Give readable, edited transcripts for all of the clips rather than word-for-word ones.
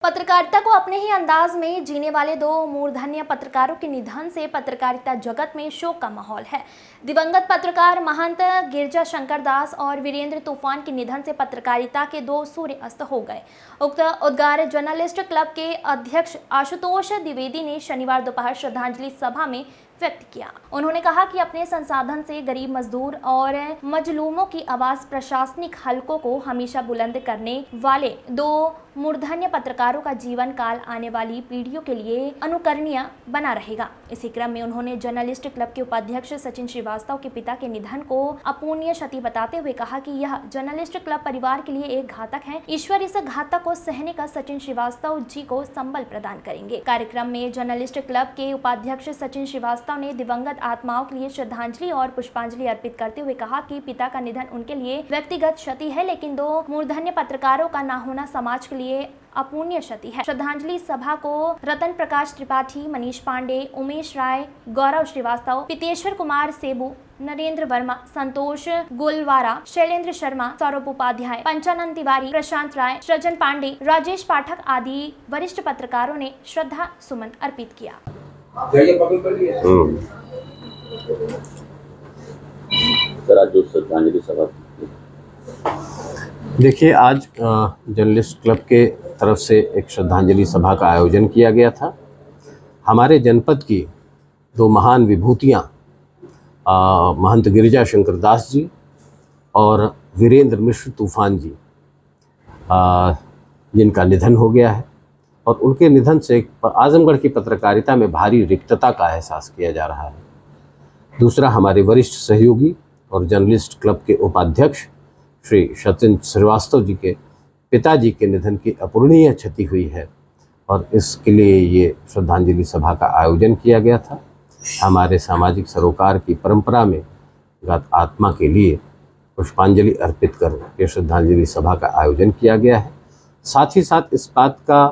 पत्रकारिता को अपने ही अंदाज में जीने वाले दो मूर्धन्य पत्रकारों के निधन से पत्रकारिता जगत में शोक का माहौल है। दिवंगत पत्रकार महंत गिरजा शंकर दास और वीरेंद्र तूफान के निधन से पत्रकारिता के दो सूर्य अस्त हो गए। उक्त उद्गार जर्नलिस्ट क्लब के अध्यक्ष आशुतोष द्विवेदी ने शनिवार दोपहर श्रद्धांजलि सभा में व्यक्त किया। उन्होंने कहा कि अपने संसाधन से गरीब मजदूर और मजलूमों की आवाज प्रशासनिक हलकों को हमेशा बुलंद करने वाले दो मूर्धन्य पत्रकारों का जीवन काल आने वाली पीढ़ियों के लिए अनुकरणीय बना रहेगा। इसी क्रम में उन्होंने जर्नलिस्ट क्लब के उपाध्यक्ष सचिन श्रीवास्तव के पिता के निधन को अपूरणीय क्षति बताते हुए कहा कि यह जर्नलिस्ट क्लब परिवार के लिए एक घातक है। ईश्वर इस घातक को सहने का सचिन श्रीवास्तव जी को संबल प्रदान करेंगे। कार्यक्रम में जर्नलिस्ट क्लब के उपाध्यक्ष सचिन श्रीवास्तव ने दिवंगत आत्माओं के लिए श्रद्धांजलि और पुष्पांजलि अर्पित करते हुए कहा कि पिता का निधन उनके लिए व्यक्तिगत क्षति है, लेकिन दो मूर्धन्य पत्रकारों का न होना समाज के लिए अपूरणीय क्षति है। श्रद्धांजलि सभा को रतन प्रकाश त्रिपाठी, मनीष पांडे, उमेश राय, गौरव श्रीवास्तव, पितेश्वर कुमार सेबू, नरेंद्र वर्मा, संतोष गोलवारा, शैलेंद्र शर्मा, सौरभ उपाध्याय, पंचानंद तिवारी, प्रशांत राय, सृजन पांडे, राजेश पाठक आदि वरिष्ठ पत्रकारों ने श्रद्धा सुमन अर्पित किया। श्रद्धांजलि सभा देखिए, आज जर्नलिस्ट क्लब के तरफ से एक श्रद्धांजलि सभा का आयोजन किया गया था। हमारे जनपद की दो महान विभूतियाँ महंत गिरजा शंकर दास जी और वीरेंद्र मिश्र तूफान जी, जिनका निधन हो गया है, और उनके निधन से आजमगढ़ की पत्रकारिता में भारी रिक्तता का एहसास किया जा रहा है। दूसरा, हमारे वरिष्ठ सहयोगी और जर्नलिस्ट क्लब के उपाध्यक्ष श्री सचिन श्रीवास्तव जी के पिताजी के निधन की अपूरणीय क्षति हुई है, और इसके लिए ये श्रद्धांजलि सभा का आयोजन किया गया था। हमारे सामाजिक सरोकार की परंपरा में गत आत्मा के लिए पुष्पांजलि अर्पित कर ये श्रद्धांजलि सभा का आयोजन किया गया है। साथ ही साथ इस बात का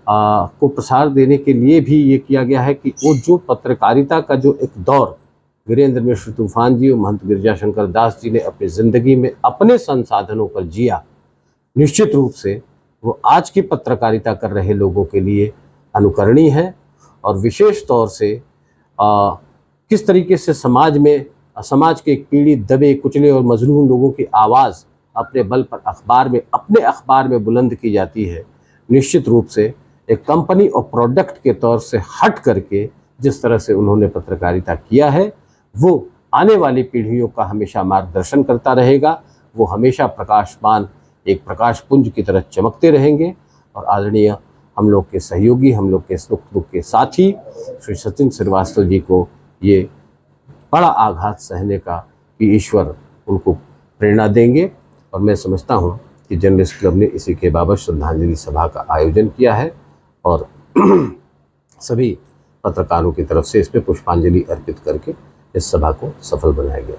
को प्रसार देने के लिए भी ये किया गया है कि वो जो पत्रकारिता का जो एक दौर वीरेंद्र मिश्र तूफान जी और महंत गिरजा शंकर दास जी ने अपनी ज़िंदगी में अपने संसाधनों पर जिया, निश्चित रूप से वो आज की पत्रकारिता कर रहे लोगों के लिए अनुकरणीय है। और विशेष तौर से किस तरीके से समाज के एक पीड़ित, दबे कुचले और मजलूम लोगों की आवाज़ अपने बल पर अपने अखबार में बुलंद की जाती है, निश्चित रूप से एक कंपनी और प्रोडक्ट के तौर से हट करके जिस तरह से उन्होंने पत्रकारिता किया है, वो आने वाली पीढ़ियों का हमेशा मार्गदर्शन करता रहेगा। वो हमेशा प्रकाशमान एक प्रकाश पुंज की तरह चमकते रहेंगे। और आदरणीय हम लोग के सहयोगी, हम लोग के सुख दुख के साथी श्री सचिन श्रीवास्तव जी को ये बड़ा आघात सहने का कि ईश्वर उनको प्रेरणा देंगे। और मैं समझता हूँ कि जर्नलिस्ट क्लब ने इसी के बाबत श्रद्धांजलि सभा का आयोजन किया है और सभी पत्रकारों की तरफ से इस पे पुष्पांजलि अर्पित करके इस सभा को सफल बनाया गया।